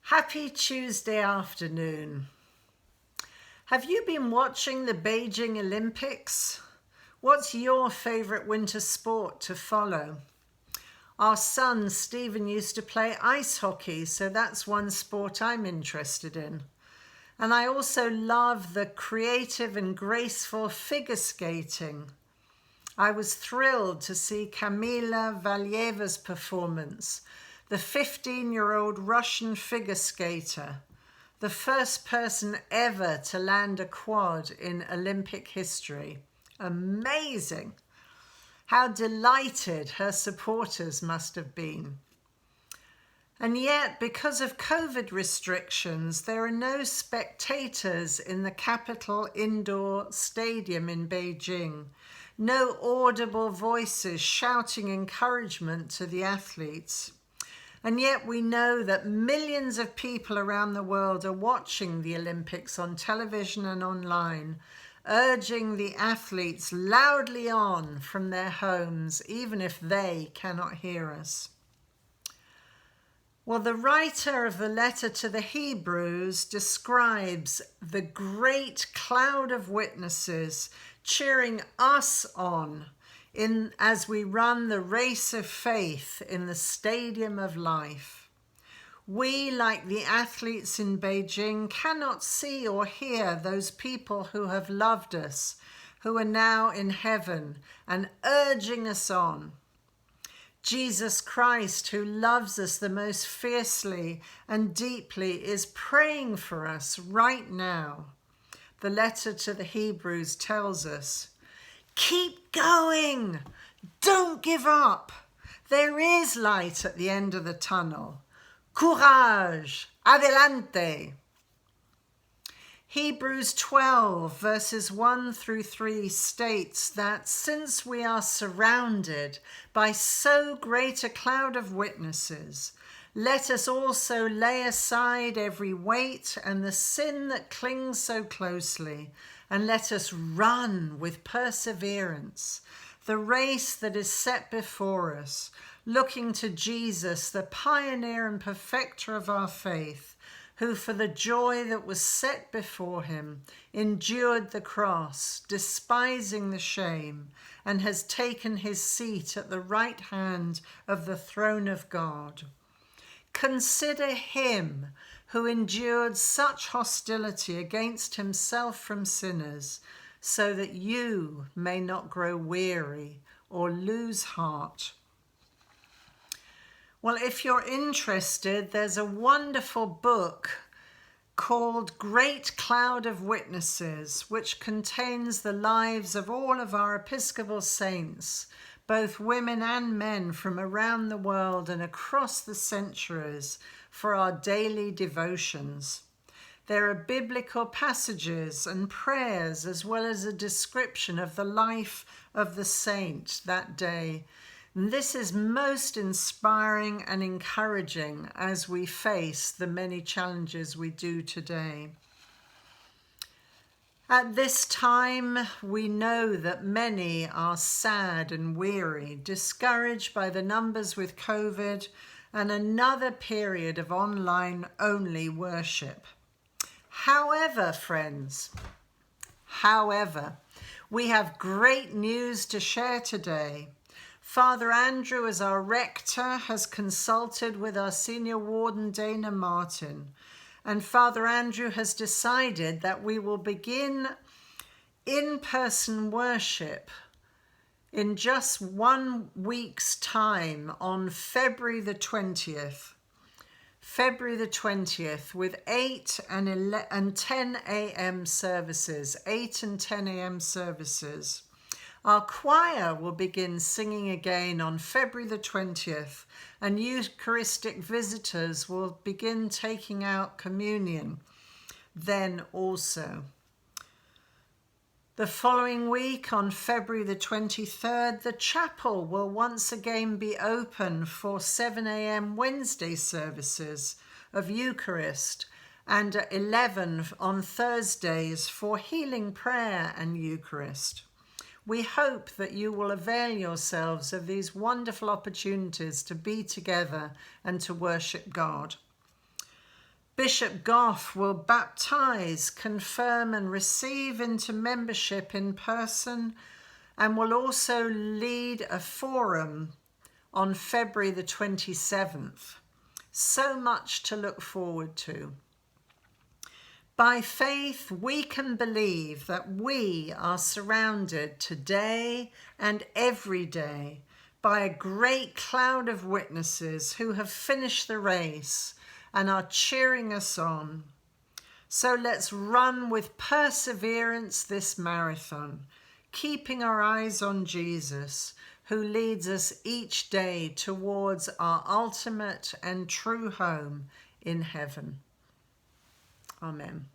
Happy Tuesday afternoon. Have you been watching the Beijing Olympics? What's your favourite winter sport to follow? Our son Stephen used to play ice hockey, so that's one sport I'm interested in. And I also love the creative and graceful figure skating. I was thrilled to see Kamila Valieva's performance, the 15-year-old Russian figure skater, the first person ever to land a quad in Olympic history. Amazing! How delighted her supporters must have been. And yet, because of COVID restrictions, there are no spectators in the Capitol Indoor Stadium in Beijing. No audible voices shouting encouragement to the athletes. And yet we know that millions of people around the world are watching the Olympics on television and online, urging the athletes loudly on from their homes, even if they cannot hear us. Well, the writer of the letter to the Hebrews describes the great cloud of witnesses cheering us on as we run the race of faith in the stadium of life. We, like the athletes in Beijing, cannot see or hear those people who have loved us, who are now in heaven and urging us on. Jesus Christ, who loves us the most fiercely and deeply, is praying for us right now. The letter to the Hebrews tells us, keep going, don't give up. There is light at the end of the tunnel. Courage, adelante. Hebrews 12 verses 1 through 3 states that since we are surrounded by so great a cloud of witnesses, let us also lay aside every weight and the sin that clings so closely, and let us run with perseverance the race that is set before us, looking to Jesus, the pioneer and perfecter of our faith, who for the joy that was set before him endured the cross, despising the shame, and has taken his seat at the right hand of the throne of God. Consider him who endured such hostility against himself from sinners, so that you may not grow weary or lose heart. Well, if you're interested, there's a wonderful book called Great Cloud of Witnesses, which contains the lives of all of our Episcopal saints, both women and men from around the world and across the centuries, for our daily devotions. There are biblical passages and prayers, as well as a description of the life of the saint that day. And this is most inspiring and encouraging as we face the many challenges we do today. At this time, we know that many are sad and weary, discouraged by the numbers with COVID and another period of online-only worship. However, friends, we have great news to share today. Father Andrew, as our rector, has consulted with our senior warden, Dana Martin, and Father Andrew has decided that we will begin in-person worship in just 1 week's time on February the 20th. February the 20th with 8 and 10 a.m. services, 8 and 10 a.m. services. Our choir will begin singing again on February the 20th, and Eucharistic visitors will begin taking out communion then also. The following week, on February the 23rd, the chapel will once again be open for 7 a.m. Wednesday services of Eucharist, and at 11 on Thursdays for healing prayer and Eucharist. We hope that you will avail yourselves of these wonderful opportunities to be together and to worship God. Bishop Goff will baptize, confirm and receive into membership in person, and will also lead a forum on February the 27th. So much to look forward to. By faith, we can believe that we are surrounded today and every day by a great cloud of witnesses who have finished the race and are cheering us on. So let's run with perseverance this marathon, keeping our eyes on Jesus, who leads us each day towards our ultimate and true home in heaven. Amen.